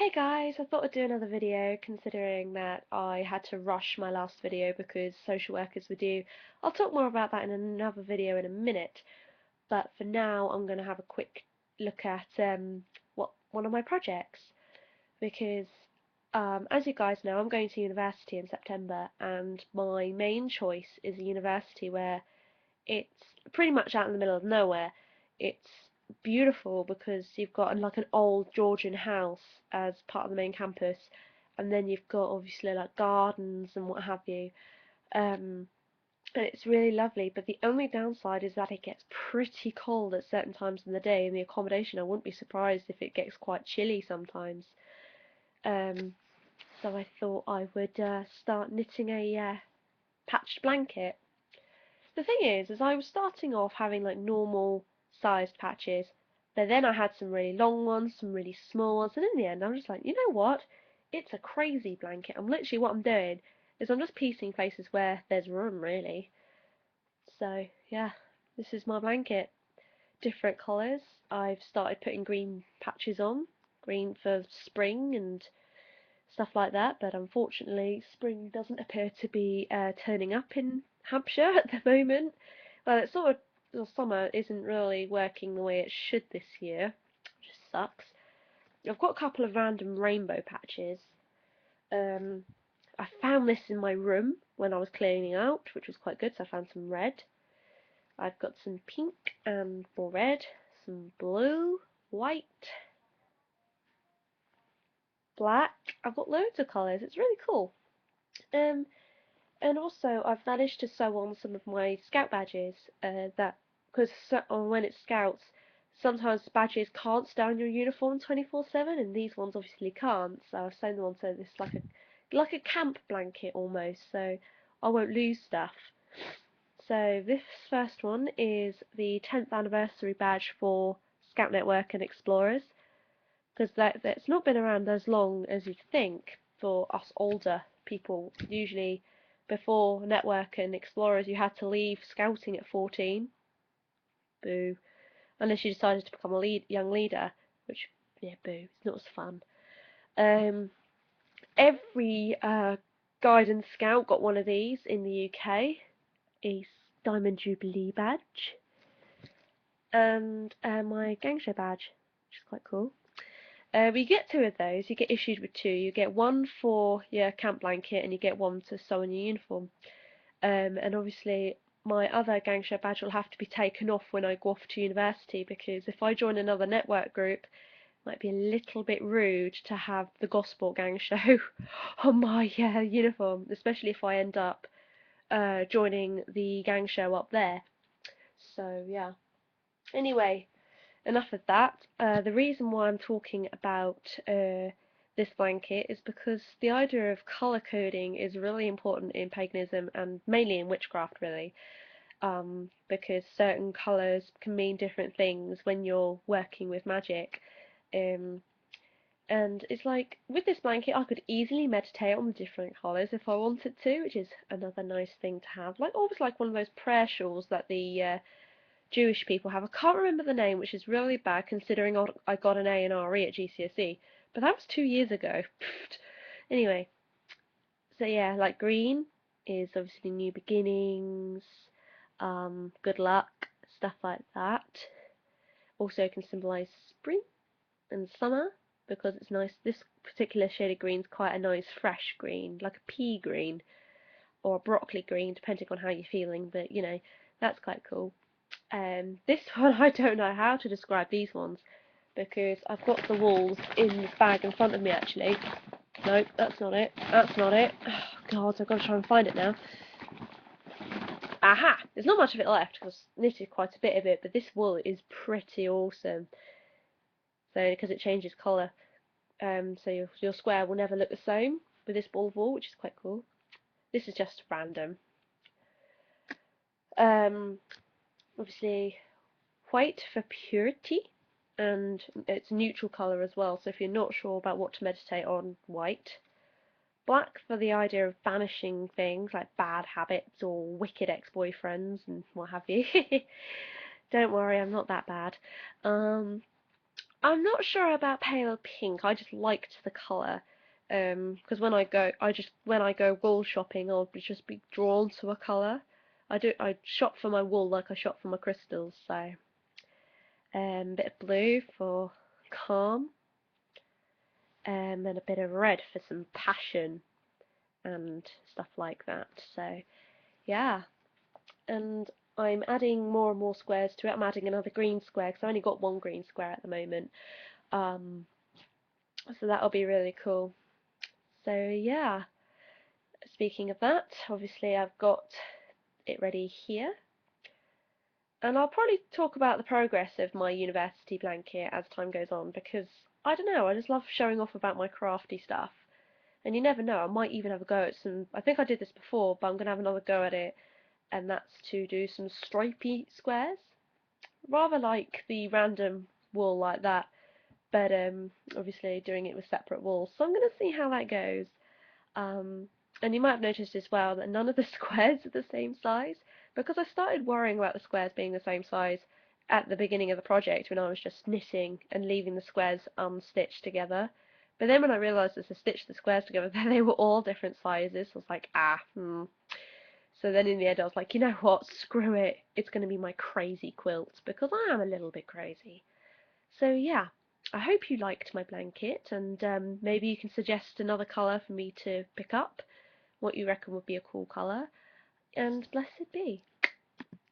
Hey guys, I thought I'd do another video considering that I had to rush my last video because social workers were due. I'll talk more about that in another video in a minute, but for now I'm going to have a quick look at what one of my projects because as you guys know I'm going to university in September and my main choice is a university where it's pretty much out in the middle of nowhere. It's beautiful because you've got like an old Georgian house as part of the main campus, and then you've got obviously like gardens and what have you. Um, and it's really lovely, but the only downside is that it gets pretty cold at certain times in the day in the accommodation. I wouldn't be surprised if it gets quite chilly sometimes. Um, so I thought I would start knitting a patched blanket. The thing is I was starting off having like normal sized patches, but then I had some really long ones, some really small ones, and in the end I'm just like, you know what? It's a crazy blanket. What I'm doing is I'm just piecing places where there's room really. So yeah, this is my blanket. Different colours. I've started putting green patches on, green for spring and stuff like that, but unfortunately spring doesn't appear to be turning up in Hampshire at the moment. Well, it's sort of the summer isn't really working the way it should this year, which sucks. I've got a couple of random rainbow patches. Um, I found this in my room when I was cleaning out, which was quite good, so I found some red. I've got some pink and more red, some blue, white, black. I've got loads of colours. It's really cool. Um, And also, I've managed to sew on some of my scout badges. That because when it's scouts, sometimes badges can't stay on your uniform 24/7, and these ones obviously can't. So I've sewn them onto this like a camp blanket almost, so I won't lose stuff. So this first one is the 10th anniversary badge for Scout Network and Explorers, because that's not been around as long as you'd think for us older people. Usually, before Network and Explorers, you had to leave scouting at 14. Boo. Unless you decided to become a young leader, which, yeah, boo, it's not as fun. Um, every Guidance Scout got one of these in the UK, a Diamond Jubilee badge, and my Gangshow badge, which is quite cool. But you get two of those. You get issued with two. You get one for your camp blanket, and you get one to sew on your uniform. And obviously, my other gang show badge will have to be taken off when I go off to university because if I join another network group, it might be a little bit rude to have the Gosport gang show on my uniform, especially if I end up joining the gang show up there. So yeah. Anyway, enough of that. The reason why I'm talking about this blanket is because the idea of colour coding is really important in paganism and mainly in witchcraft, really, because certain colours can mean different things when you're working with magic. Um, and it's like with this blanket, I could easily meditate on the different colours if I wanted to, which is another nice thing to have. Like almost like one of those prayer shawls that the Jewish people have. I can't remember the name, which is really bad considering I got an A in RE at GCSE, but that was 2 years ago. Anyway, so yeah, like green is obviously new beginnings, good luck, stuff like that. Also can symbolise spring and summer because it's nice. This particular shade of green is quite a nice fresh green, like a pea green or a broccoli green, depending on how you're feeling. But you know, that's quite cool. This one, I don't know how to describe these ones because I've got the walls in this bag in front of me actually. Nope, that's not it. That's not it. Oh, God, I've got to try and find it now. Aha! There's not much of it left because I knitted quite a bit of it, but this wool is pretty awesome. So, because it changes colour, so your square will never look the same with this ball of wool, which is quite cool. This is just random. Um, Obviously, white for purity, and it's neutral colour as well, so if you're not sure about what to meditate on, white. Black for the idea of banishing things like bad habits or wicked ex-boyfriends and what have you. Don't worry, I'm not that bad. Um, I'm not sure about pale pink. I just liked the colour. Because when I go wool shopping, I'll just be drawn to a colour. I shop for my wool like I shop for my crystals. So, bit of blue for calm, and a bit of red for some passion and stuff like that. So, yeah, and I'm adding more and more squares to it. I'm adding another green square because I only got one green square at the moment. Um, so that'll be really cool. So yeah, speaking of that, obviously I've got it ready here. And I'll probably talk about the progress of my university blanket as time goes on because I don't know, I just love showing off about my crafty stuff. And you never know, I might even have a go at some. I think I did this before, but I'm going to have another go at it, and that's to do some stripy squares. Rather like the random wool like that, but obviously doing it with separate wool. So I'm going to see how that goes. Um, and you might have noticed as well that none of the squares are the same size because I started worrying about the squares being the same size at the beginning of the project when I was just knitting and leaving the squares unstitched together. But then when I realised that to stitch the squares together, they were all different sizes. So I was like, So then in the end, I was like, you know what? Screw it. It's going to be my crazy quilt because I am a little bit crazy. So yeah, I hope you liked my blanket, and maybe you can suggest another colour for me to pick up, what you reckon would be a cool colour, and blessed be.